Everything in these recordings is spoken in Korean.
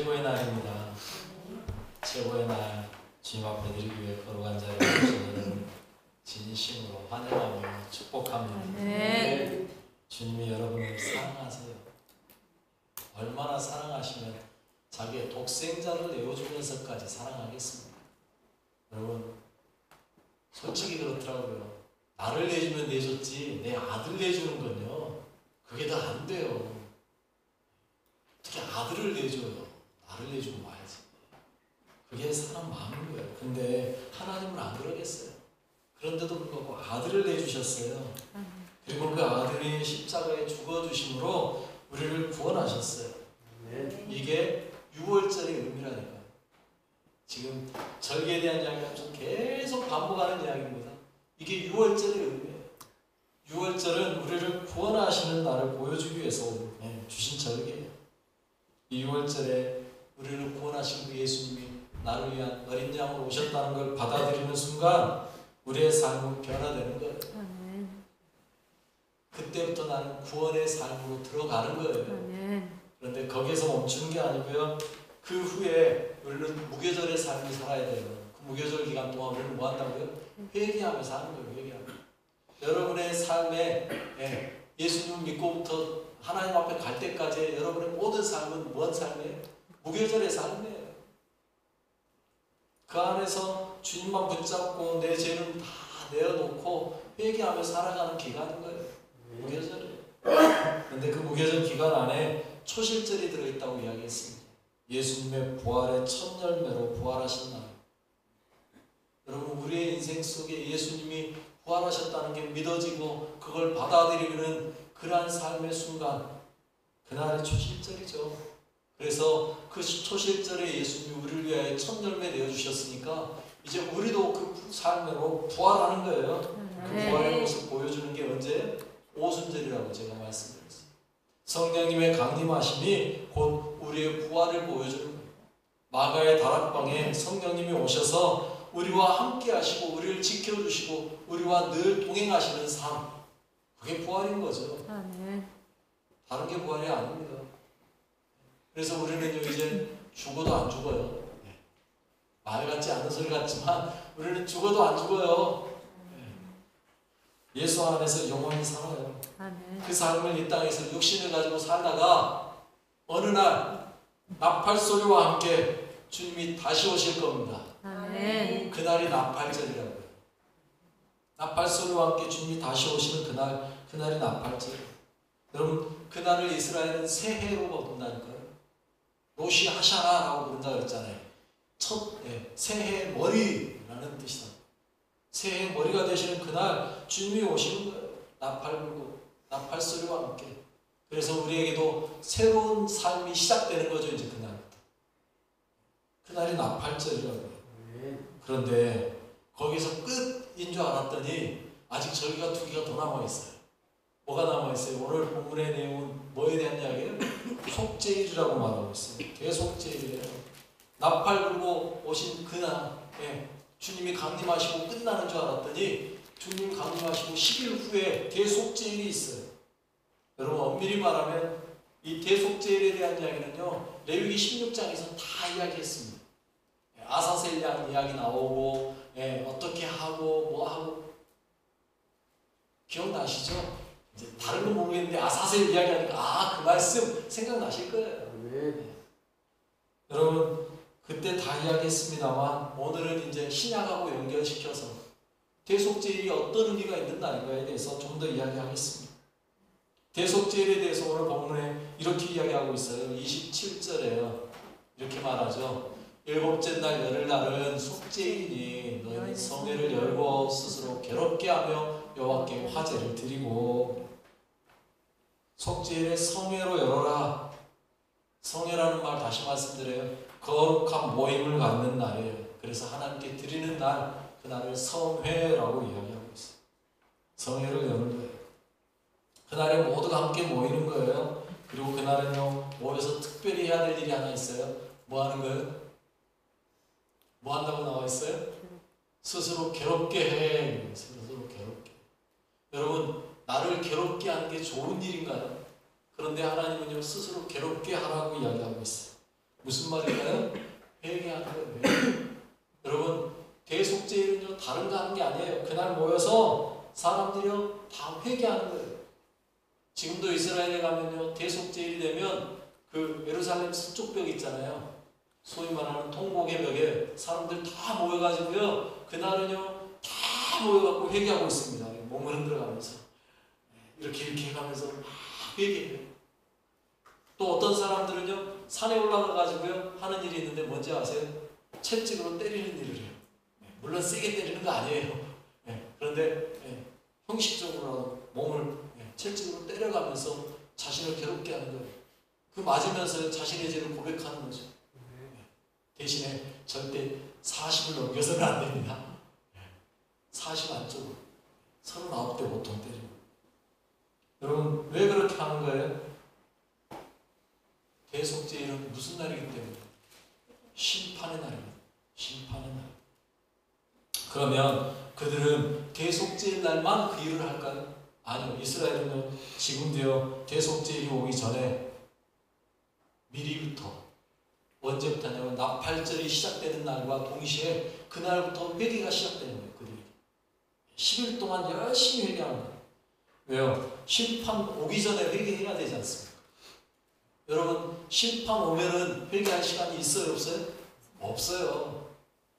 최고의 날입니다. 최고의 날 주님 앞에 드리기 위해 걸어간 자리에 오신 여러분 진심으로 환영하며 축복합니다. 네. 주님이 여러분을 사랑하세요. 얼마나 사랑하시면 자기의 독생자를 내어주면서까지 사랑하겠습니까? 여러분 솔직히 그렇더라고요. 나를 내주면 내줬지 내 아들 내주는 건요 그게 더 안 돼요. 어떻게 아들을 내줘요? 나를 내주고 와야지. 그게 사람 마음인 거예요. 근데 하나님은 안 그러겠어요. 그런데도 불구하고 아들을 내주셨어요. 그리고 그 아들이 십자가에 죽어주심으로 우리를 구원하셨어요. 이게 6월절의 의미라니까요. 지금 절기에 대한 이야기가 좀 계속 반복하는 이야기입니다. 이게 6월절의 의미예요. 6월절은 우리를 구원하시는 날을 보여주기 위해서 주신 절기예요. 이 6월절에 우리를 구원하신 그 예수님이 나를 위한 어린 양으로 오셨다는 걸 받아들이는 순간 우리의 삶은 변화되는 거예요. 그때부터 나는 구원의 삶으로 들어가는 거예요. 그런데 거기에서 멈추는 게 아니고요. 그 후에 우리는 무교절의 삶을 살아야 돼요. 그 무교절 기간 동안 우리는 뭐 한다고요? 회개하며 사는 거예요. 회개하며. 여러분의 삶에 예수님 믿고부터 하나님 앞에 갈 때까지 여러분의 모든 삶은 뭔 삶이에요? 무교절의 삶이에요. 그 안에서 주님만 붙잡고 내 죄는 다 내어놓고 회개하며 살아가는 기간인 거예요. 무교절이에요. 그런데 그 무교절 기간 안에 초실절이 들어있다고 이야기했습니다. 예수님의 부활의 첫 열매로 부활하신 날. 여러분 우리의 인생 속에 예수님이 부활하셨다는 게 믿어지고 그걸 받아들이는 그러한 삶의 순간 그날이 초실절이죠. 그래서 그 초실절에 예수님이 우리를 위하여 첫 열매 내어주셨으니까 이제 우리도 그 삶으로 부활하는 거예요. 그 부활의 모습 보여주는 게 언제? 오순절이라고 제가 말씀드렸어요. 성령님의 강림하심이 곧 우리의 부활을 보여주는 거예요. 마가의 다락방에 성령님이 오셔서 우리와 함께 하시고 우리를 지켜주시고 우리와 늘 동행하시는 삶, 그게 부활인 거죠. 다른 게 부활이 아닙니다. 그래서 우리는 이제 죽어도 안 죽어요. 말 같지 않은 소리 같지만 우리는 죽어도 안 죽어요. 예수 안에서 영원히 살아요. 그 삶을 이 땅에서 육신을 가지고 살다가 어느 날 나팔소리와 함께 주님이 다시 오실 겁니다. 그날이 나팔절이라고요. 나팔소리와 함께 주님이 다시 오시는 그날이 나팔절. 여러분 그날을 이스라엘은 새해로 본다니까요. 로시 하샤나라고 부른다 그랬잖아요. 새해 머리라는 뜻이다. 새해 머리가 되시는 그날 주님이 오시는 거예요. 나팔 불고 나팔소리와 함께. 그래서 우리에게도 새로운 삶이 시작되는 거죠. 이제 그날부터. 그날이 나팔절이라고요. 그런데 거기서 끝인 줄 알았더니 아직 절기가 2개가 더 남아있어요. 뭐가 남아있어요? 오늘 본문의 내용은 뭐에 대한 이야기예요? 속죄일이라고 말하고 있어요. 대속죄일이에요. 나팔 불고 오신 그날 주님이 강림하시고 끝나는 줄 알았더니 주님 강림하시고 10일 후에 대속죄일이 있어요. 여러분 엄밀히 말하면 이 대속죄일에 대한 이야기는요 레위기 16장에서 다 이야기했습니다. 아사셀 양 이야기 나오고 어떻게 하고 뭐 하고 기억나시죠? 이제 다른 건 모르겠는데 아사셀 이야기하니까 그 말씀 생각나실 거예요. 여러분 그때 다 이야기했습니다만 오늘은 이제 신약하고 연결시켜서 대속죄일이 어떤 의미가 있는 날인가에 대해서 좀 더 이야기하겠습니다. 대속죄일에 대해서 오늘 본문에 이렇게 이야기하고 있어요. 27절에요. 이렇게 말하죠. 7째 날 열흘날은 속죄일이니 너희는 성회를 열고 스스로 괴롭게 하며 여호와께 화제를 드리고. 속죄일에 성회로 열어라. 성회라는 말 다시 말씀드려요. 거룩한 모임을 갖는 날이에요. 그래서 하나님께 드리는 날, 그날을 성회라고 이야기하고 있어요. 성회를 여는 거예요. 그날에 모두가 함께 모이는 거예요. 그리고 그날은요 모여서 특별히 해야 될 일이 하나 있어요. 뭐 하는 거예요? 뭐 한다고 나와 있어요? 스스로 괴롭게 해. 스스로 괴롭게. 여러분 나를 괴롭게 하는 게 좋은 일인가요? 그런데 하나님은요 스스로 괴롭게 하라고 이야기하고 있어요. 무슨 말일까요? 회개하는 거예요. 여러분 대속죄일은요 다른 거 하는 게 아니에요. 그날 모여서 사람들이요 다 회개하는 거예요. 지금도 이스라엘에 가면요 대속죄일이 되면 그 예루살렘 서쪽 벽 있잖아요. 소위 말하는 통곡의 벽에 사람들 다 모여가지고요 그날은요 다 모여갖고 회개하고 있습니다. 몸을 흔들어가면서 이렇게 해가면서 막 회개해요. 또 어떤 사람들은요 산에 올라가가지고요 하는 일이 있는데 뭔지 아세요? 채찍으로 때리는 일을 해요. 물론 세게 때리는 거 아니에요. 그런데 형식적으로 몸을 채찍으로 때려가면서 자신을 괴롭게 하는 거예요. 그 맞으면서 자신의 죄를 고백하는 거죠. 대신에 절대 40을 넘겨서는 안 됩니다. 40 안쪽으로 39대 보통 때리고. 여러분 왜 그렇게 하는 거예요? 대속죄일은 무슨 날이기 때문에? 심판의 날입니다. 심판의 날. 그러면 그들은 대속죄일 날만 그 일을 할까요? 아니요. 이스라엘은요 지금도요 대속죄일이 오기 전에 미리부터 언제부터 하냐면 나팔절이 시작되는 날과 동시에 그날부터 회개가 시작되는 거예요. 그들이 10일 동안 열심히 회개하는 거예요. 왜요? 심판 오기 전에 회개해야 되지 않습니까? 여러분 심판 오면은 회개할 시간이 있어요? 없어요? 없어요.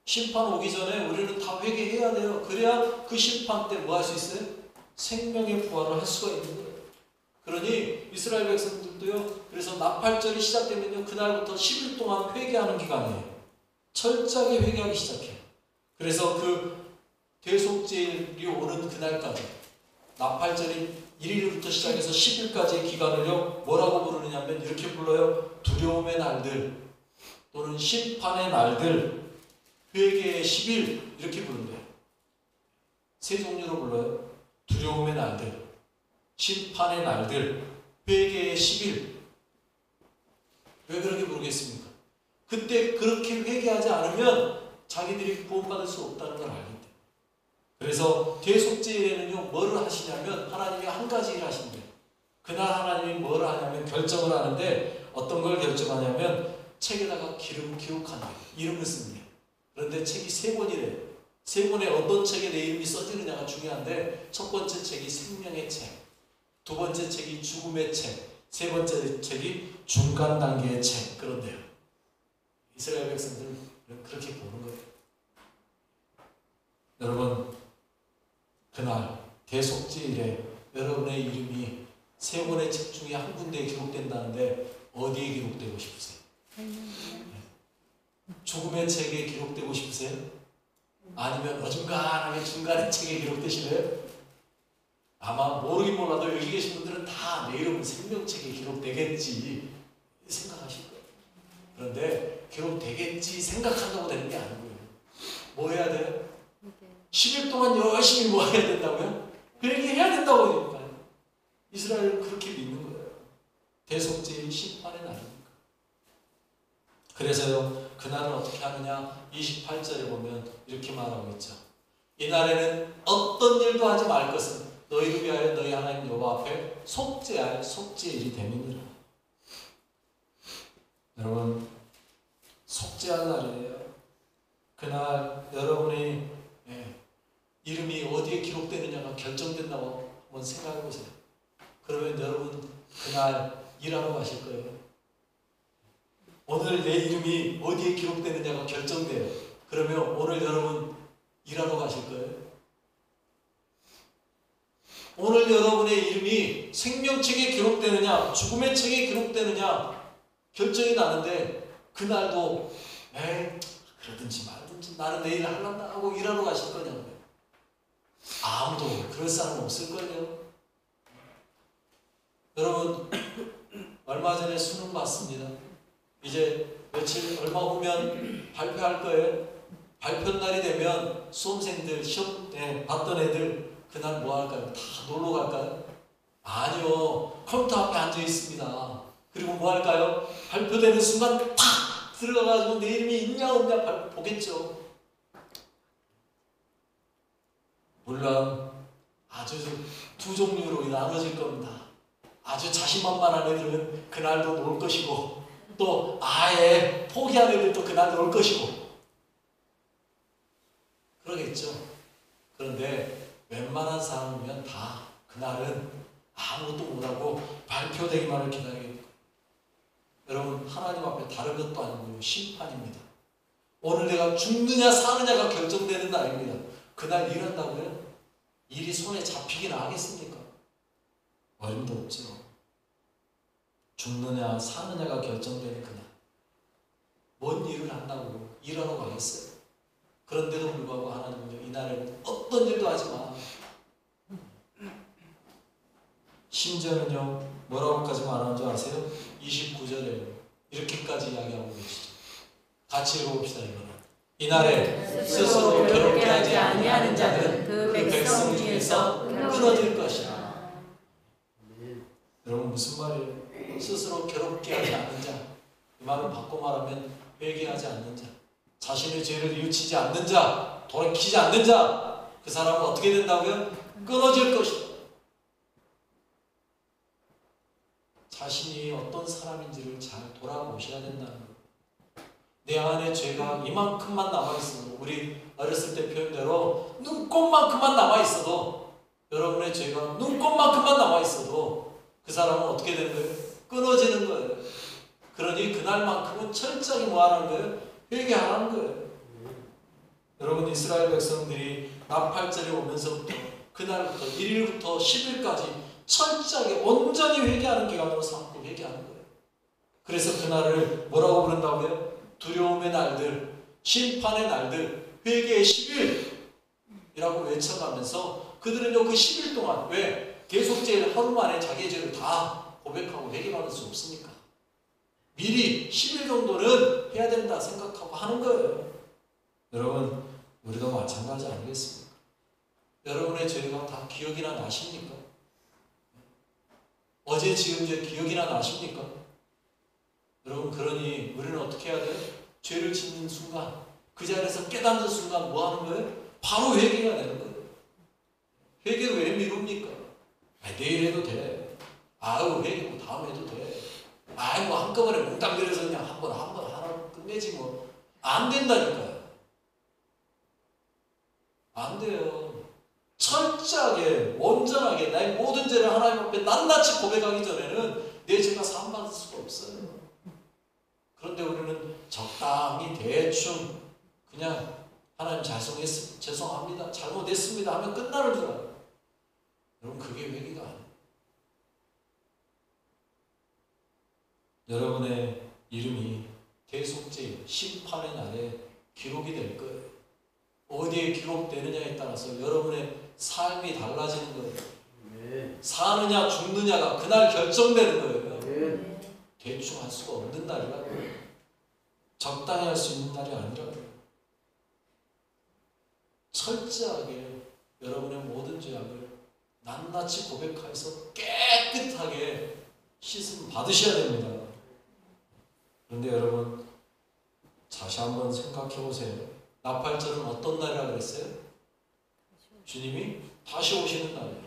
심판 오기 전에 우리는 다 회개해야 돼요. 그래야 그 심판 때 뭐 할 수 있어요? 생명의 부활을 할 수가 있는 거예요. 그러니 이스라엘 백성들도요 그래서 나팔절이 시작되면요 그날부터 10일 동안 회개하는 기간이에요. 철저하게 회개하기 시작해요. 그래서 그 대속죄일이 오는 그날까지 나팔절이 1일부터 시작해서 10일까지의 기간을요 뭐라고 부르느냐면 이렇게 불러요. 두려움의 날들 또는 심판의 날들, 회개의 10일 이렇게 부른대요. 세 종류로 불러요. 두려움의 날들, 심판의 날들, 회개의 10일. 왜 그렇게 부르겠습니까? 그때 그렇게 회개하지 않으면 자기들이 구원받을 수 없다는 걸 알기 때문에. 그래서 대속죄일에는요 뭐를 하시냐면 하나님이 한 가지 일 하신대요. 그날 하나님이 뭐를 하냐면 결정을 하는데 어떤 걸 결정하냐면 책에다가 기록한대요. 이름을 씁니다. 그런데 책이 3권이래요. 3권에 어떤 책에 내 이름이 써지느냐가 중요한데 첫 번째 책이 생명의 책, 두 번째 책이 죽음의 책, 세 번째 책이 중간 단계의 책. 그런데요 이스라엘 백성들은 그렇게 보는 거예요. 여러분 그날 대속죄일에 여러분의 이름이 3권의 책 중에 한 군데에 기록된다는데 어디에 기록되고 싶으세요? 죽음의 책에 기록되고 싶으세요? 아니면 어중간하게 중간의 책에 기록되실래요? 아마 모르긴 몰라도 여기 계신 분들은 다 내 이름은 생명책에 기록되겠지 생각하실 거예요. 그런데 기록되겠지 생각한다고 되는 게 아니고요. 뭐 해야 돼요? 10일 동안 열심히 뭐 해야 된다고요? 그 얘기 해야 된다고 하니까요. 이스라엘은 그렇게 믿는 거예요. 대속죄일 심판의 날입니다. 그래서요 그날은 어떻게 하느냐 28절에 보면 이렇게 말하고 있죠. 이날에는 어떤 일도 하지 말 것은 너희를 위하여 너희 하나님 여호와 앞에 속죄할 속죄일이 됨이니라. 여러분 속죄할 날이에요. 그날 여러분의 이름이 어디에 기록되느냐가 결정된다고 한번 생각해 보세요. 그러면 여러분 그날 일하러 가실 거예요. 오늘 내 이름이 어디에 기록되느냐가 결정돼요. 그러면 오늘 여러분 일하러 가실 거예요. 오늘 여러분의 이름이 생명책에 기록되느냐 죽음의 책에 기록되느냐 결정이 나는데 그날도 그러든지 말든지 나는 내일 하란다 하고 일하러 가실 거냐고요. 아무도 그럴 사람 없을걸요. 여러분 얼마 전에 수능 봤습니다. 이제 며칠 얼마 후면 발표할 거예요. 발표 날이 되면 수험생들 시험 봤던 애들 그날 뭐 할까요? 다 놀러 갈까요? 아니요. 컴퓨터 앞에 앉아 있습니다. 그리고 뭐 할까요? 발표되는 순간 탁 들어가가지고 내 이름이 있냐 없냐 보겠죠. 물론 아주 두 종류로 나눠질 겁니다. 아주 자신만만한 애들은 그날도 놀 것이고 또 아예 포기한 애들도 그날 올 것이고 그러겠죠. 그런데 웬만한 사람이면 다 그날은 아무것도 못하고 발표되기만을 기다리겠고, 여러분 하나님 앞에 다른 것도 아니고요, 심판입니다. 오늘 내가 죽느냐 사느냐가 결정되는 날입니다. 그날 일한다고요? 일이 손에 잡히긴 하겠습니까? 어림도 없죠. 죽느냐 사느냐가 결정되는 그날, 뭔 일을 한다고 일하러 가겠어요? 그런데도 불구하고 하나님은요, 이날에는 어떤 일도 하지 마. 심지어는요, 뭐라고까지 말하는 줄 아세요? 29절에 이렇게까지 이야기하고 계시죠. 같이 읽어봅시다. 이거는 이날에 스스로 괴롭게 하지 아니하는 자는 그 백성 중에서 끊어질 것이다. 여러분 무슨 말이에요? 스스로 괴롭게 하지 않는 자, 이 말을 바꿔 말하면 회개하지 않는 자, 자신의 죄를 뉘우치지 않는 자, 돌이키지 않는 자, 그 사람은 어떻게 된다고요? 끊어질 것이다. 자신이 어떤 사람인지를 잘 돌아보셔야 된다는 거예요. 내 안에 죄가 이만큼만 남아있어도, 우리 어렸을 때 표현대로 눈곱만큼만 남아있어도, 여러분의 죄가 눈곱만큼만 남아있어도 그 사람은 어떻게 되는 거예요? 끊어지는 거예요. 그러니 그날만큼은 철저히 뭐하는 거예요? 회개하라는 거예요. 여러분 이스라엘 백성들이 나팔절이 오면서부터 그날부터 1일부터 10일까지 철저하게 온전히 회개하는 기간으로 삼고 회개하는 거예요. 그래서 그날을 뭐라고 부른다고요? 두려움의 날들, 심판의 날들, 회개의 10일이라고 외쳐가면서 그들은요 그 10일 동안, 왜? 계속죄를 하루 만에 자기의 죄를 다 고백하고 회개받을 수 없으니까 미리 10일 정도는 해야 된다 생각하고 하는 거예요. 여러분 우리도 마찬가지 아니겠습니까? 여러분의 죄가 다 기억이나 나십니까? 어제 지은 죄 기억이나 나십니까? 여러분 그러니 우리는 어떻게 해야 돼요? 죄를 짓는 순간, 그 자리에서 깨닫는 순간 뭐 하는 거예요? 바로 회개해야 되는 거예요. 회개를 왜 미룹니까? 내일 해도 돼. 아유 회개고 다음 해도 돼. 아이고 한꺼번에 몽땅 들여서 그냥 한 번 하나 끝내지 뭐. 안 된다니까요. 안 돼요. 철저하게 온전하게 나의 모든 죄를 하나님 앞에 낱낱이 고백하기 전에는 내 죄가 사함받을 수가 없어요. 그런데 우리는 적당히 대충 그냥 하나님 죄송합니다, 잘못했습니다 하면 끝나는 줄 알아요. 여러분 그게 회개가 아니에요. 여러분의 이름이 대속죄 심판의 날에 기록이 될 거예요. 어디에 기록되느냐에 따라서 여러분의 삶이 달라지는 거예요. 네. 사느냐 죽느냐가 그날 결정되는 거예요. 네. 대충 할 수가 없는 날이라고요. 적당히 할 수 있는 날이 아니라고요. 철저하게 여러분의 모든 죄악을 낱낱이 고백해서 깨끗하게 씻음 받으셔야 됩니다. 그런데 여러분 다시 한번 생각해 보세요. 나팔절은 어떤 날이라고 그랬어요? 주님이 다시 오시는 날이에요.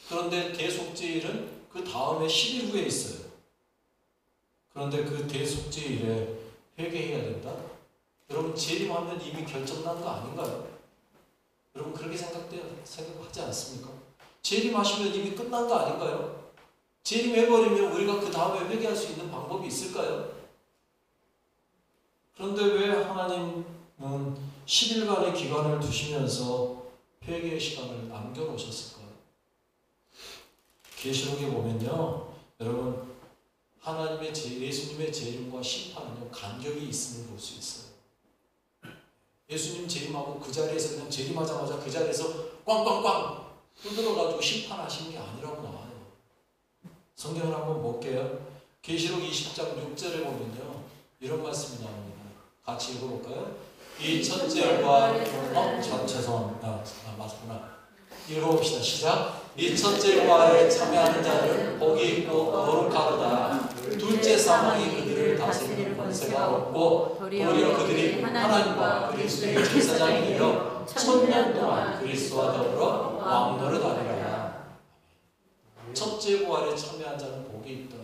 그런데 대속죄일은 그 다음에 10일 후에 있어요. 그런데 그 대속죄일에 회개해야 된다? 여러분 재림하면 이미 결정난 거 아닌가요? 여러분 그렇게 생각하지 않습니까? 재림하시면 이미 끝난 거 아닌가요? 재림해버리면 우리가 그 다음에 회개할 수 있는 방법이 있을까요? 그런데 왜 하나님은 10일간의 기간을 두시면서 회개의 시간을 남겨놓으셨을까요? 계시록에 보면요, 여러분 하나님의 예수님의 재림과 심판은요 간격이 있음을 볼 수 있어요. 예수님 재림하고 그 자리에서 그냥 재림하자마자 그 자리에서 꽝꽝꽝 두드려가지고 심판하시는 게 아니라고 나와요. 성경을 한번 볼게요. 계시록 20장 6절에 보면요 이런 말씀이 나옵니다. 같이 읽어볼까요? 이 첫째와 죄송합니다. 맞구나. 읽어봅시다. 시작. 이 첫째 부활에 참여하는 자들은 복이 있고 거룩하도다. 둘째 사망이 그들을 다스리는 권세가 없고 도리어 그들이 하나님과 그리스도의 제사장이 되어 1000년 동안 그리스도와 더불어 왕노릇하리라. 첫째 부활에 참여한 자는 복이 있다.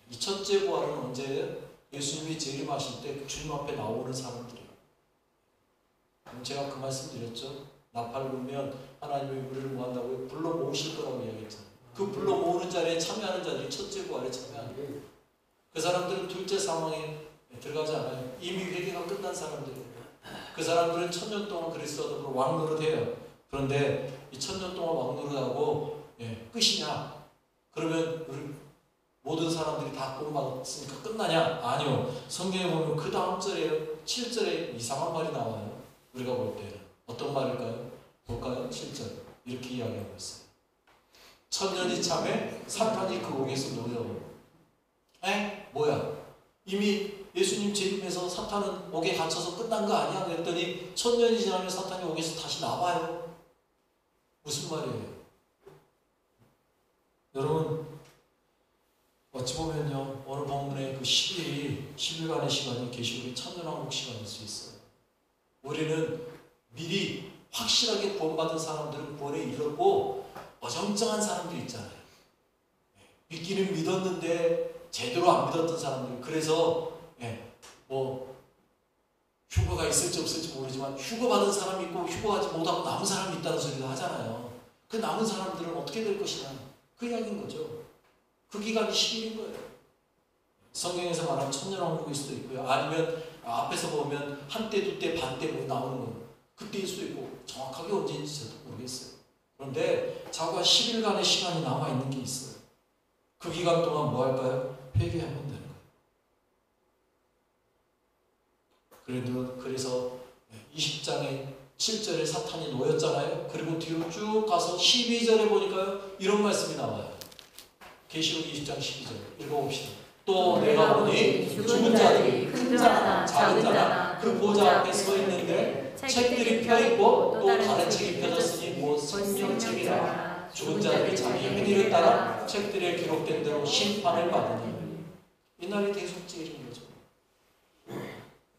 이 첫째 부활은 언제예요? 예수님이 재림하실 때 주님 앞에 나오는 사람들이에요. 제가 그 말씀 드렸죠. 나팔을 불면 하나님이 우리를 뭐 한다고요? 불러 모으실 거라고 이야기했잖아요. 그 불러 모으는 자리에 참여하는 자들이 첫째 부활에 참여하는 거예요. 그 사람들은 둘째 상황에 들어가지 않아요. 이미 회개가 끝난 사람들이에요. 그 사람들은 1000년 동안 그리스도로 왕노릇해요. 그런데 이 1000년 동안 왕노릇하고 끝이냐? 그러면 우리 모든 사람들이 다 구원받았으니까 끝나냐? 아니요. 성경에 보면 그 다음 절에 7절에 이상한 말이 나와요. 우리가 볼 때는 어떤 말일까요? 볼까요? 7절 이렇게 이야기하고 있어요. 1000년이 참에 사탄이 그 옥에서 노려요. 뭐야? 이미 예수님 재림해서 사탄은 옥에 갇혀서 끝난 거 아니야? 그랬더니 1000년이 지나면 사탄이 옥에서 다시 나와요. 무슨 말이에요? 여러분 어찌 보면요 오늘 본문의 그 10일간의 시간이 계시록의 천년왕국 시간일 수 있어요. 우리는 미리 확실하게 구원받은 사람들은 구원에 이르렀고 어정쩡한 사람들 있잖아요. 믿기는 믿었는데 제대로 안 믿었던 사람들. 그래서 뭐 휴거가 있을지 없을지 모르지만 휴거 받은 사람이 있고 휴거하지 못하고 남은 사람이 있다는 소리도 하잖아요. 그 남은 사람들은 어떻게 될 것이냐 그 이야기인 거죠. 그 기간이 10일인 거예요. 성경에서 말하는 천년왕국일 수도 있고요. 아니면 앞에서 보면 한때, 두때, 반때 뭐 나오는 거 그때일 수도 있고 정확하게 언제인지 저도 모르겠어요. 그런데 자고가 10일간의 시간이 남아있는 게 있어요. 그 기간 동안 뭐 할까요? 회개하면 되는 거예요. 그래서 20장에 7절에 사탄이 놓였잖아요. 그리고 뒤로 쭉 가서 12절에 보니까요 이런 말씀이 나와요. 계시록 20장 12절 읽어봅시다. 또 내가 보니 죽은 자들이 큰 자나 작은 자나 그 보좌 앞에 서 있는데 책들이 펴있고 또 다른 책이 펴졌으니 뭐 생명책이라 죽은 자들이 자기 행위를 따라 책들에 기록된 대로 심판을 받으니 이날이 대속죄일인 거죠.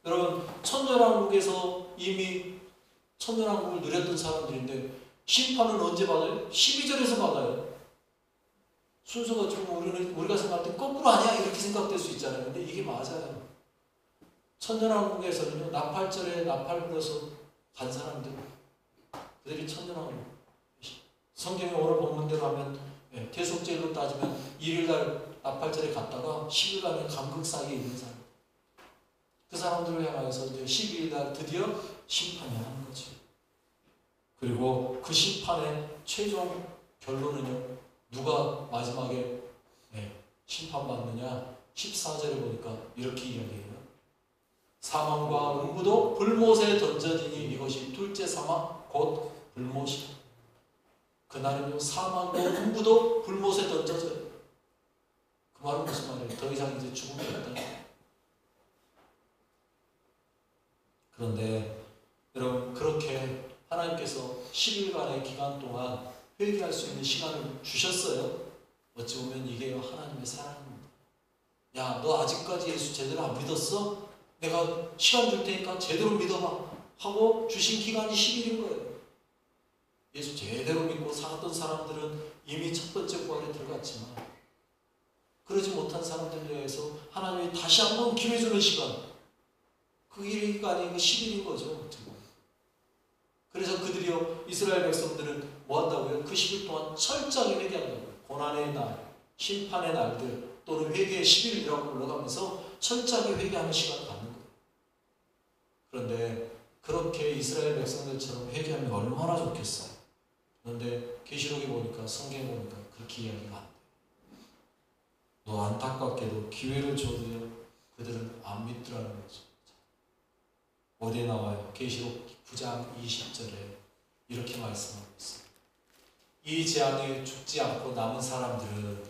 여러분 천년왕국에서 이미 천년왕국을 누렸던 사람들인데 심판은 언제 받아요? 12절에서 받아요. 순서가 좀 우리가 생각할 때 거꾸로 아니야 이렇게 생각될 수 있잖아요. 근데 이게 맞아요. 천년왕국에서는요 나팔절에 나팔 불어서 간 사람들 그들이 천년왕국. 성경에 오늘 본문대로 하면 대속죄일로 따지면 1일날 나팔절에 갔다가 10일간의 감극 사이에 있는 사람. 그 사람들을 향해서 이제 12일날 드디어 심판이 하는 거죠. 그리고 그 심판의 최종 결론은요 누가 마지막에 심판받느냐 14절에 보니까 이렇게 이야기해요. 사망과 음부도 불못에 던져지니 이것이 둘째 사망 곧 불못이. 그날은요 사망과 음부도 불못에 던져져요. 그 말은 무슨 말이에요? 더 이상 이제 죽음이 없다. 그런데 여러분 그렇게 하나님께서 10일간의 기간 동안 회개할 수 있는 시간을 주셨어요. 어찌 보면 이게 하나님의 사랑입니다. 야, 너 아직까지 예수 제대로 안 믿었어? 내가 시간 줄 테니까 제대로 믿어봐 하고 주신 기간이 10일인 거예요. 예수 제대로 믿고 살았던 사람들은 이미 첫 번째 부활에 들어갔지만 그러지 못한 사람들에 대해서 하나님이 다시 한번 기회 주는 시간, 그 기간이 10일인 거죠. 그래서 그들이요 이스라엘 백성들은 뭐 한다고요? 그 10일 동안 철저하게 회개한다고요. 고난의 날, 심판의 날들 또는 회개의 10일이라고 불러가면서 철저하게 회개하는 시간을 갖는 거예요. 그런데 그렇게 이스라엘 백성들처럼 회개하면 얼마나 좋겠어요. 그런데 계시록에 보니까 성경에 보니까 그렇게 이야기가 안 돼요. 너 안타깝게도 기회를 줘도요 그들은 안 믿더라는 거죠. 어디에 나와요? 계시록 9장 20절에 이렇게 말씀하고 있어요. 이 재앙에 죽지 않고 남은 사람들은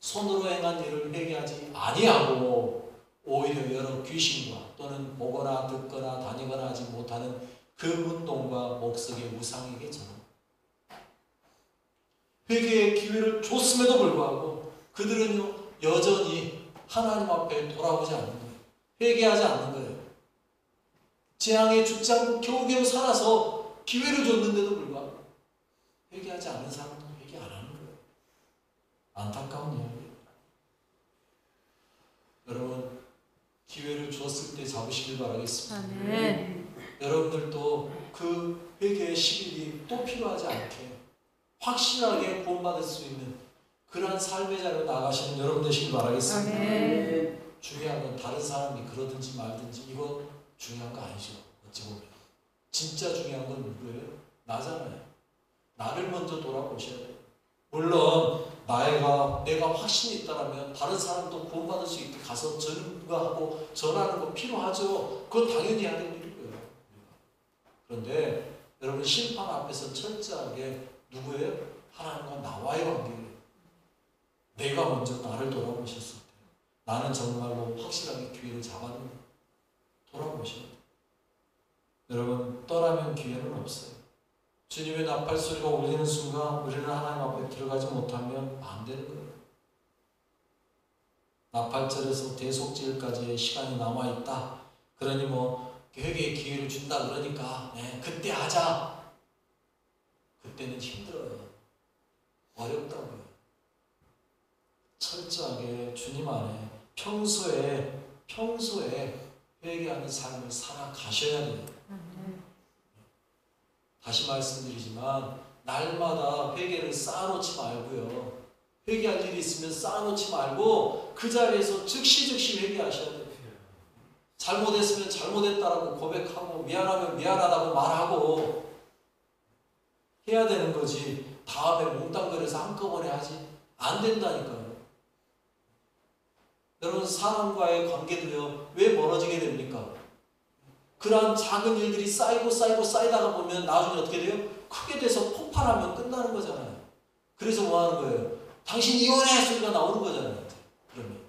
손으로 행한 일을 회개하지 아니하고 오히려 여러 귀신과 또는 보거나 듣거나 다니거나 하지 못하는 그 운동과 목석의 우상에게 전합니다. 회개의 기회를 줬음에도 불구하고 그들은요 여전히 하나님 앞에 돌아오지 않는 거예요. 회개하지 않는 거예요. 재앙에 죽지 않고 겨우겨우 살아서 기회를 줬는데도 불구하고 회개하지 않는 사람은 회개 안 하는 거예요. 안타까운 이야기예요. 여러분 기회를 주었을 때 잡으시길 바라겠습니다. 아멘. 여러분들도 그 회개의 10일이 또 필요하지 않게 확실하게 구원받을 수 있는 그러한 삶의 자리로 나가시는 여러분 되시길 바라겠습니다. 아멘. 중요한 건 다른 사람이 그러든지 말든지 이거 중요한 거 아니죠. 어찌 보면 진짜 중요한 건 누구예요? 나잖아요. 나를 먼저 돌아보셔야 돼요. 물론 내가 확신이 있다면 다른 사람도 구원받을 수 있게 가서 전가하고 전하는 거 필요하죠. 그건 당연히 해야 되는 일이고요. 그런데 여러분 심판 앞에서 철저하게 누구예요? 하나님과 나와의 관계예요. 내가 먼저 나를 돌아보셨을 때 나는 정말로 확실하게 기회를 잡았는데 돌아보셔야 돼요. 여러분 떠나면 기회는 없어요. 주님의 나팔 소리가 울리는 순간 우리는 하나님 앞에 들어가지 못하면 안 되는 거예요. 나팔절에서 대속제일까지의 시간이 남아있다. 그러니 회개의 기회를 준다 그러니까 그때 하자. 그때는 힘들어요. 어렵다고요. 철저하게 주님 안에 평소에 회개하는 삶을 살아가셔야 돼요. 다시 말씀드리지만 날마다 회개를 쌓아놓지 말고요. 회개할 일이 있으면 쌓아놓지 말고 그 자리에서 즉시 회개하셔야 돼요. 잘못했으면 잘못했다라고 고백하고 미안하면 미안하다고 말하고 해야 되는 거지. 다음에 몽땅거려서 한꺼번에 하지 안 된다니까요. 여러분 사람과의 관계도요. 왜 멀어지게 됩니까? 그러한 작은 일들이 쌓이다가 보면 나중에 어떻게 돼요? 크게 돼서 폭발하면 끝나는 거잖아요. 그래서 뭐 하는 거예요? 당신 이혼해! 소리가 나오는 거잖아요. 그러면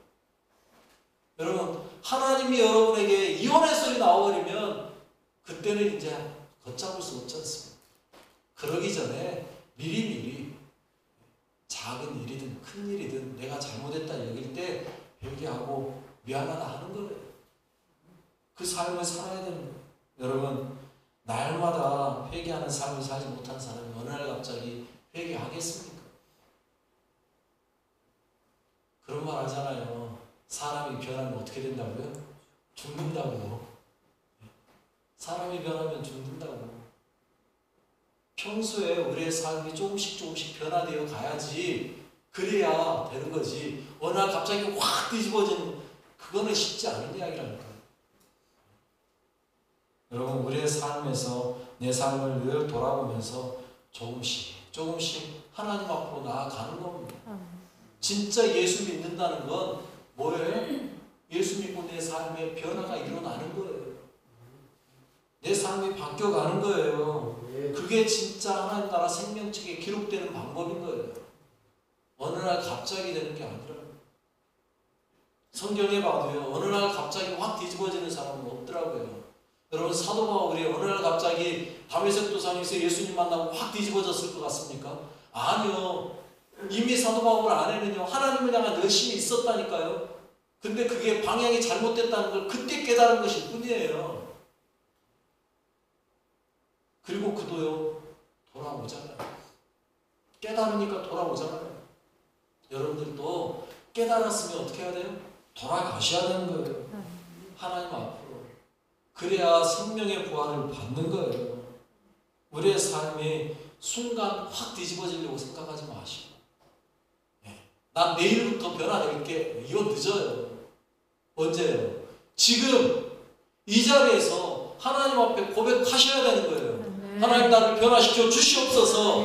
여러분 하나님이 여러분에게 이혼해 소리 나와버리면 그때는 이제 걷잡을 수 없지 않습니까? 그러기 전에 미리 작은 일이든 큰 일이든 내가 잘못했다 여길 때 회개하고 미안하다 하는 거예요. 그 삶을 살아야 되는 거예요. 여러분 날마다 회개하는 삶을 살지 못한 사람이 어느 날 갑자기 회개하겠습니까? 그런 말 하잖아요. 사람이 변하면 어떻게 된다고요? 죽는다고. 사람이 변하면 죽는다고. 평소에 우리의 삶이 조금씩 변화되어 가야지 그래야 되는 거지. 어느 날 갑자기 확 뒤집어지는 그거는 쉽지 않은 이야기라니까. 여러분 우리의 삶에서 내 삶을 늘 돌아보면서 조금씩 하나님 앞으로 나아가는 겁니다. 진짜 예수 믿는다는 건 뭐예요? 예수 믿고 내 삶에 변화가 일어나는 거예요. 내 삶이 바뀌어가는 거예요. 그게 진짜 하나님 나라 생명책에 기록되는 방법인 거예요. 어느 날 갑자기 되는 게 아니라 성경에 봐도요. 어느 날 갑자기 확 뒤집어지는 사람은 없더라고요. 여러분 사도 바울이 어느 날 갑자기 다메섹 도상에서 예수님 만나고 확 뒤집어졌을 것 같습니까? 아니요. 이미 사도 바울 안에는요. 하나님을 향한 열심이 있었다니까요. 근데 그게 방향이 잘못됐다는 걸 그때 깨달은 것일 뿐이에요. 그리고 그도요. 돌아오잖아요. 깨달으니까 돌아오잖아요. 여러분들도 깨달았으면 어떻게 해야 돼요? 돌아가셔야 되는 거예요. 하나님 앞으로. 그래야 생명의 부활을 받는 거예요. 우리의 삶이 순간 확 뒤집어지려고 생각하지 마시고 난 내일부터 변화될게. 이거 늦어요. 언제요? 지금 이 자리에서 하나님 앞에 고백하셔야 되는 거예요. 하나님 나를 변화시켜 주시옵소서.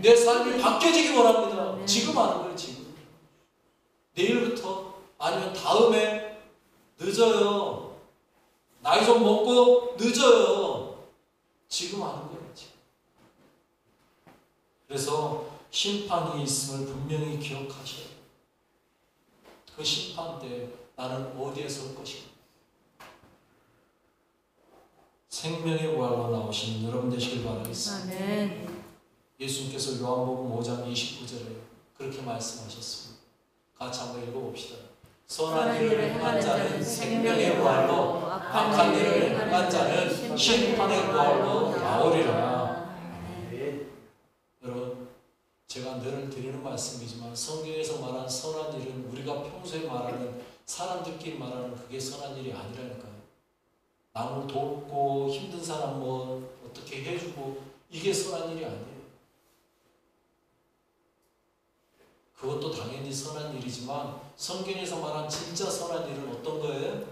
내 삶이 바뀌어지기 원합니다. 지금 하는 거예요. 지금. 내일부터 아니면 다음에 늦어요. 나이 좀 먹고 늦어요. 지금 하는 거예요. 지금. 그래서 심판이 있음을 분명히 기억하셔야 돼요. 그 심판 때 나는 어디에 설 것인가? 생명의 부활로 나오시는 여러분 되시길 바라겠습니다. 아멘. 예수님께서 요한복음 5장 29절에 그렇게 말씀하셨습니다. 같이 한번 읽어봅시다. 선한 일을 행한 자는 생명의 부활로 악한 일을 행한 자는 심판의 부활로 나오리라. 여러분 제가 늘 드리는 말씀이지만 성경에서 말한 선한 일은 우리가 평소에 말하는 사람들끼리 말하는 그게 선한 일이 아니라니까요. 남을 돕고 힘든 사람 뭐 어떻게 해주고 이게 선한 일이 아니에요. 그것도 당연히 선한 일이지만 성경에서 말한 진짜 선한 일은 어떤 거예요?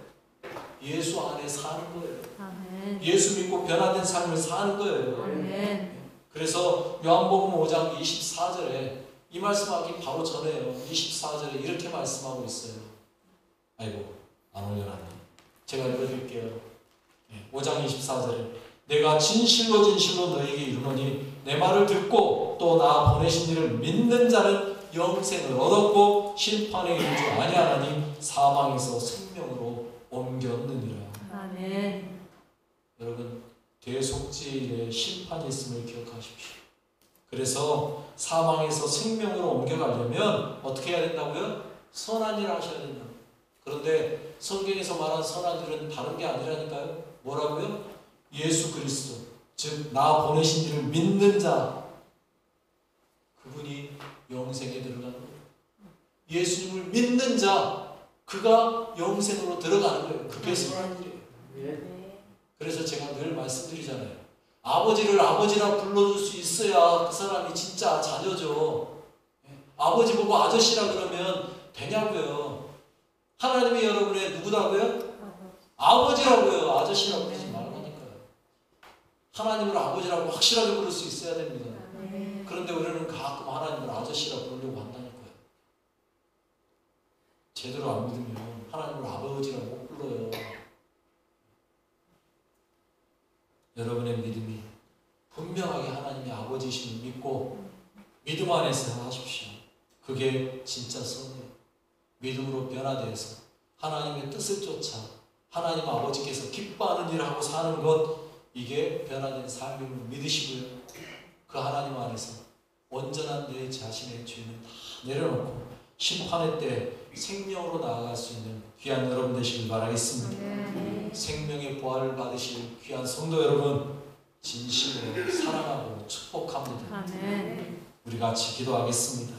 예수 안에 사는 거예요. 아멘. 예수 믿고 변화된 삶을 사는 거예요. 아멘. 그래서 요한복음 5장 24절에 이 말씀하기 바로 전에요. 24절에 이렇게 말씀하고 있어요. 아이고 안 올려놨네. 제가 읽어드릴게요. 5장 24절에 내가 진실로 진실로 너에게 이르노니 내 말을 듣고 또 나 보내신 이를 믿는 자는 영생을 얻었고 심판에 이르지 아니하나니 사망에서 생명으로 옮겼느니라. 아멘. 여러분 대속죄일에 심판이 있음을 기억하십시오. 그래서 사망에서 생명으로 옮겨가려면 어떻게 해야 된다고요? 선한 일을 하셔야 된다. 그런데 성경에서 말한 선한 일은 다른 게 아니라니까요. 뭐라고요? 예수 그리스도, 즉 나 보내신 이를 믿는 자, 그분이 영생에 들어가는 거예요. 예수님을 믿는 자, 그가 영생으로 들어가는 거예요. 그게 선한 일이에요. 그래서 제가 늘 말씀드리잖아요. 아버지를 아버지라 불러줄 수 있어야 그 사람이 진짜 자녀죠. 아버지 보고 아저씨라 그러면 되냐고요. 하나님이 여러분의 누구라고요? 아버지라고요. 아저씨라고 부르지 말라니까요. 하나님을 아버지라고 확실하게 부를 수 있어야 됩니다. 그런데 우리는 가끔 하나님을 아저씨라 부르려고 한다니까요. 제대로 안 믿으면 하나님을 아버지라고 못 불러요. 여러분의 믿음이 분명하게 하나님의 아버지이심을 믿고 믿음 안에서 하십시오. 그게 진짜 선이에요. 믿음으로 변화되어서 하나님의 뜻을 쫓아 하나님 아버지께서 기뻐하는 일을 하고 사는 것, 이게 변화된 삶임을 믿으시고요. 그 하나님 안에서 온전한 내 자신의 죄는 다 내려놓고 심판의 때 생명으로 나아갈 수 있는 귀한 여러분 되시길 바라겠습니다. 생명의 부활을 받으실 귀한 성도 여러분, 진심으로 사랑하고 축복합니다. 우리 같이 기도하겠습니다.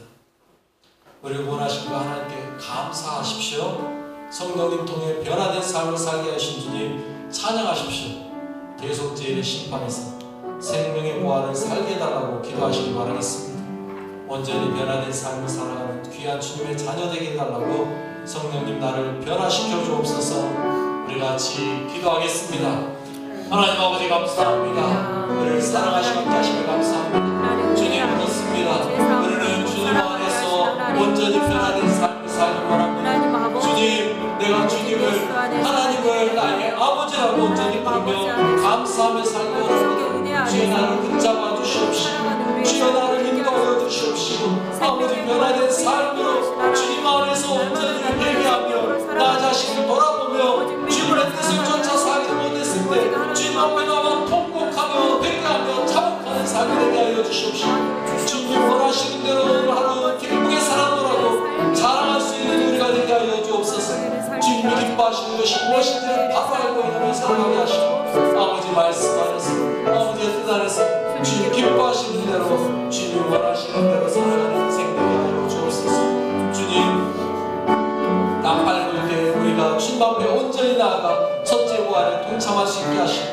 우리를 원하시고 하나님께 감사하십시오. 성령님 통해 변화된 삶을 살게 하신 주님 찬양하십시오. 대속죄의 심판에서 생명의 부활을 살게 해달라고 기도하시기 바라겠습니다. 온전히 변화된 삶을 살아가는 귀한 주님의 자녀 되게 해달라고 성령님 나를 변화시켜 주옵소서. 우리 같이 기도하겠습니다. 하나님 아버지 감사합니다. 우리를 사랑하시고 하시며 감사합니다. 주님 그렇습니다. 우리는 주님 안에서 온전히 변화된 삶을 살기 원합니다. 주님, 내가 주님을 하나님을 나의 아버지라고 온전히 부르며 감사하며 살기 원합니다. 주여 나를 붙잡아 주시옵시고 주여 나를 인도하여 주시옵시고 아버지 변화된 삶으로 주님 안에서 온전히 회개하며 나 자신을 돌아보며 주님의 뜻을 쫓아 살지 못했을 때 주님 앞에 나와 통곡하며 회개하며 자복하는 삶이 되게 하여 주시옵시고 주님 원하시는 대로 오늘 하루 기쁘게 살아노라고 자랑할 수 있는 우리가 되게 하여 주옵소서. 주님이 기뻐하시는 것이 무엇인지를 바로 알고 있는 살아가게 하시고 아버지 말씀 안에서 아버지의 뜻 안에서 주님 기뻐하시는 대로 주님 원하시는 대로 살아가는 인생 되게 하여 주옵소서. 주님 나 밝을 때 우리가 주님 앞에 온전히 나아가 첫째 부활에 동참할 수 있게 하시고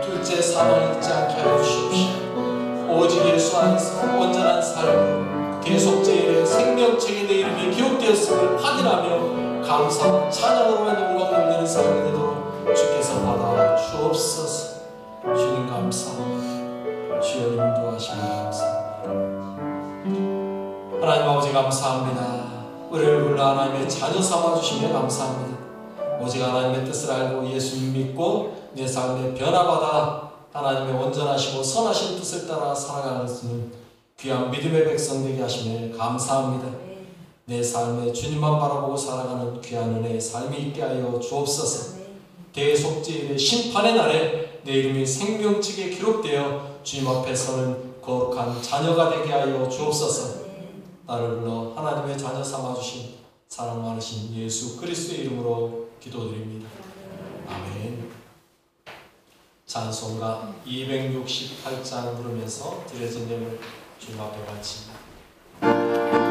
둘째 사망을 잊지 않게 하여 주시옵시고 오직 예수 안에서 온전한 삶으로 대속죄일에 생명책에 내 이름이 기록되었음을 확인하며 감사와 찬양으로만 영광 돌리는 삶이 되도록 주께서 받아 주옵소서. 주님 감사합니다. 주여 인도하시며 감사합니다. 하나님 아버지 감사합니다. 우리를 불러 하나님의 자녀 삼아주시며 감사합니다. 오직 하나님의 뜻을 알고 예수님 믿고 내 삶에 변화받아 하나님의 온전하시고 선하신 뜻을 따라 살아가는 귀한 믿음의 백성 되게 하시며 감사합니다. 내 삶에 주님만 바라보고 살아가는 귀한 은혜의 삶이 있게 하여 주옵소서. 대속죄일의 심판의 날에 내 이름이 생명책에 기록되어 주님 앞에 서는 거룩한 자녀가 되게 하여 주옵소서. 나를 불러 하나님의 자녀 삼아주신 사랑 많으신 예수 그리스도의 이름으로 기도드립니다. 아멘. 찬송가 268장 부르면서 드려진 예물 주님 앞에 바칩니다.